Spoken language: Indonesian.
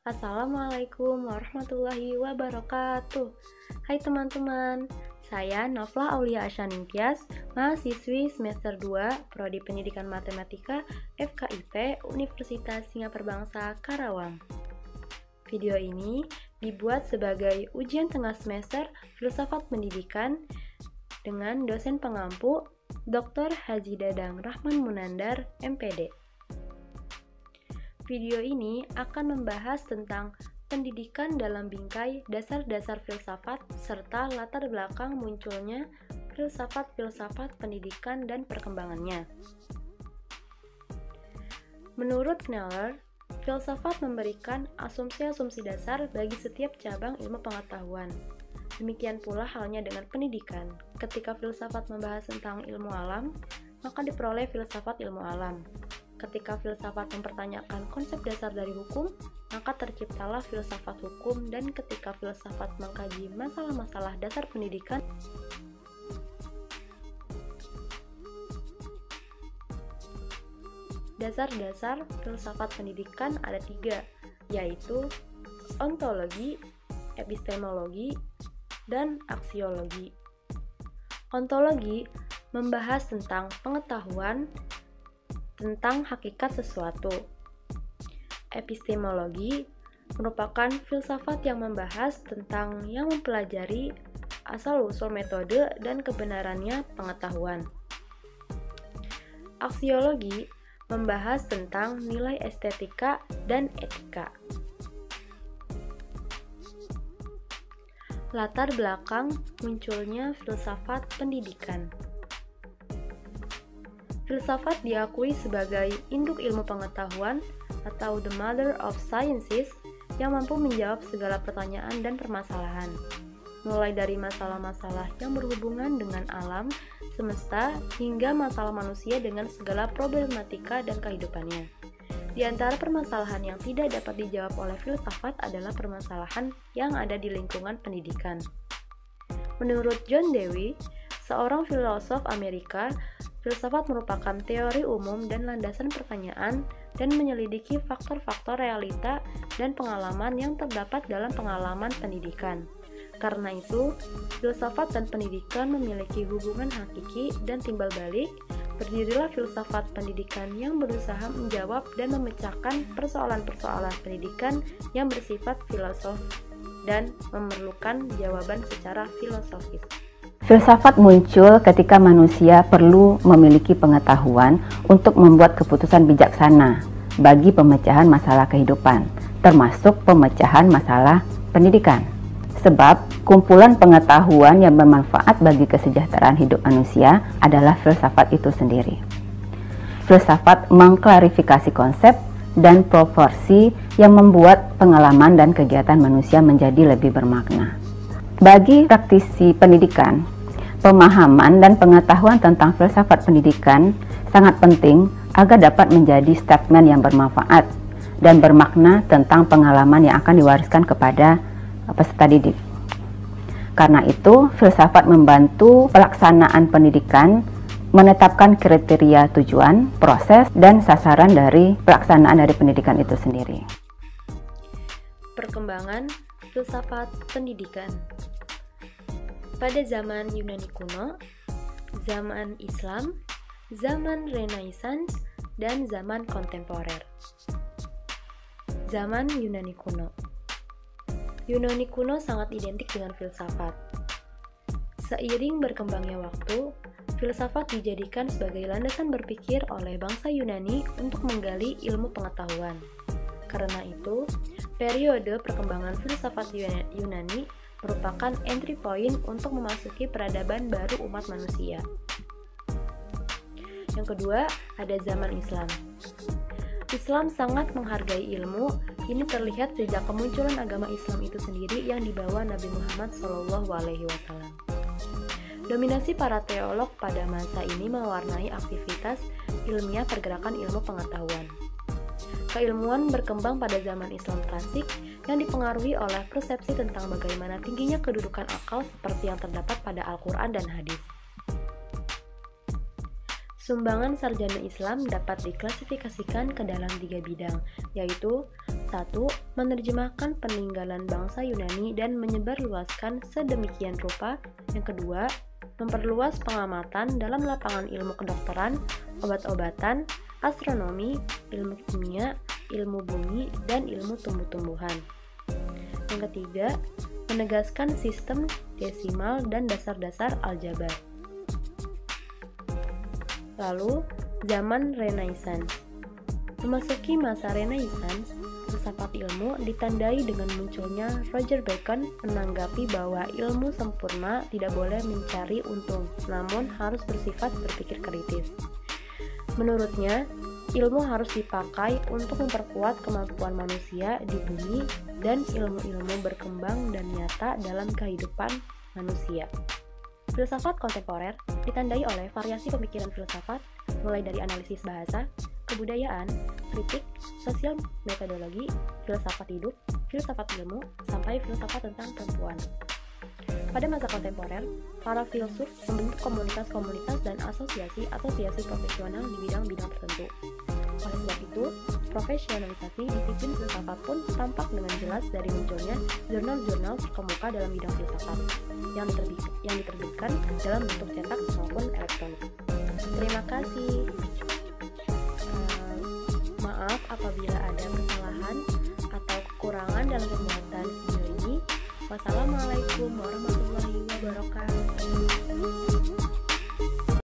Assalamualaikum warahmatullahi wabarakatuh. Hai teman-teman, saya Nofla Aulia Ashaningtyas, mahasiswi semester 2 Prodi Pendidikan Matematika FKIP Universitas Singapura Bangsa Karawang. Video ini dibuat sebagai ujian tengah semester Filsafat Pendidikan dengan dosen pengampu Dr. Haji Dadang Rahman Munandar, MPD. Video ini akan membahas tentang pendidikan dalam bingkai dasar-dasar filsafat serta latar belakang munculnya filsafat-filsafat pendidikan dan perkembangannya. Menurut Kneller, filsafat memberikan asumsi-asumsi dasar bagi setiap cabang ilmu pengetahuan. Demikian pula halnya dengan pendidikan. Ketika filsafat membahas tentang ilmu alam, maka diperoleh filsafat ilmu alam. Ketika filsafat mempertanyakan konsep dasar dari hukum, maka terciptalah filsafat hukum, dan ketika filsafat mengkaji masalah-masalah dasar pendidikan, dasar-dasar filsafat pendidikan ada 3, yaitu ontologi, epistemologi, dan aksiologi. Ontologi membahas tentang pengetahuan tentang hakikat sesuatu. Epistemologi merupakan filsafat yang membahas tentang yang mempelajari asal-usul metode dan kebenarannya pengetahuan. Aksiologi membahas tentang nilai estetika dan etika. Latar belakang munculnya filsafat pendidikan. Filsafat diakui sebagai induk ilmu pengetahuan atau the mother of sciences yang mampu menjawab segala pertanyaan dan permasalahan, mulai dari masalah-masalah yang berhubungan dengan alam semesta hingga masalah manusia dengan segala problematika dan kehidupannya. Di antara permasalahan yang tidak dapat dijawab oleh filsafat adalah permasalahan yang ada di lingkungan pendidikan. Menurut John Dewey, seorang filosof Amerika, filsafat merupakan teori umum dan landasan pertanyaan dan menyelidiki faktor-faktor realita dan pengalaman yang terdapat dalam pengalaman pendidikan. Karena itu, filsafat dan pendidikan memiliki hubungan hakiki dan timbal balik. Berdirilah filsafat pendidikan yang berusaha menjawab dan memecahkan persoalan-persoalan pendidikan yang bersifat filosof dan memerlukan jawaban secara filosofis. Filsafat muncul ketika manusia perlu memiliki pengetahuan untuk membuat keputusan bijaksana bagi pemecahan masalah kehidupan, termasuk pemecahan masalah pendidikan. Sebab kumpulan pengetahuan yang bermanfaat bagi kesejahteraan hidup manusia adalah filsafat itu sendiri. Filsafat mengklarifikasi konsep dan proporsi yang membuat pengalaman dan kegiatan manusia menjadi lebih bermakna. Bagi praktisi pendidikan, pemahaman dan pengetahuan tentang filsafat pendidikan sangat penting agar dapat menjadi statement yang bermanfaat dan bermakna tentang pengalaman yang akan diwariskan kepada peserta didik. Karena itu, filsafat membantu pelaksanaan pendidikan menetapkan kriteria tujuan, proses, dan sasaran dari pelaksanaan dari pendidikan itu sendiri. Perkembangan filsafat pendidikan. Pada zaman Yunani kuno, zaman Islam, zaman Renaissance, dan zaman kontemporer. Zaman Yunani kuno. Yunani kuno sangat identik dengan filsafat. Seiring berkembangnya waktu, filsafat dijadikan sebagai landasan berpikir oleh bangsa Yunani untuk menggali ilmu pengetahuan. Karena itu, periode perkembangan filsafat Yunani merupakan entry point untuk memasuki peradaban baru umat manusia. Yang kedua, ada zaman Islam. Islam sangat menghargai ilmu. Ini terlihat sejak kemunculan agama Islam itu sendiri yang dibawa Nabi Muhammad SAW. Dominasi para teolog pada masa ini mewarnai aktivitas ilmiah pergerakan ilmu pengetahuan. Keilmuan berkembang pada zaman Islam klasik yang dipengaruhi oleh persepsi tentang bagaimana tingginya kedudukan akal seperti yang terdapat pada Al-Quran dan Hadis. Sumbangan sarjana Islam dapat diklasifikasikan ke dalam 3 bidang, yaitu 1. Menerjemahkan peninggalan bangsa Yunani dan menyebarluaskan sedemikian rupa. Yang kedua, memperluas pengamatan dalam lapangan ilmu kedokteran, obat-obatan, astronomi, ilmu kimia, ilmu bumi, dan ilmu tumbuh-tumbuhan. Yang ketiga, menegaskan sistem desimal dan dasar-dasar aljabar. Lalu, zaman Renaissance. Memasuki masa Renaissance, filsafat ilmu ditandai dengan munculnya Roger Bacon menanggapi bahwa ilmu sempurna tidak boleh mencari untung, namun harus bersifat berpikir kritis. Menurutnya, ilmu harus dipakai untuk memperkuat kemampuan manusia di bumi dan ilmu-ilmu berkembang dan nyata dalam kehidupan manusia. Filsafat kontemporer ditandai oleh variasi pemikiran filsafat, mulai dari analisis bahasa, kebudayaan, kritik, sosial metodologi, filsafat hidup, filsafat ilmu, sampai filsafat tentang perempuan. Pada masa kontemporer, para filsuf membentuk komunitas-komunitas dan asosiasi-asosiasi profesional di bidang-bidang tertentu. Oleh sebab itu, profesionalisasi disiplin filsafat pun tampak dengan jelas dari munculnya jurnal-jurnal terkemuka dalam bidang filsafat yang diterbitkan dalam bentuk cetak maupun elektronik. Terima kasih. Maaf apabila ada kesalahan atau kekurangan dalam pembuatan video ini. Wassalamualaikum warahmatullahi wabarakatuh.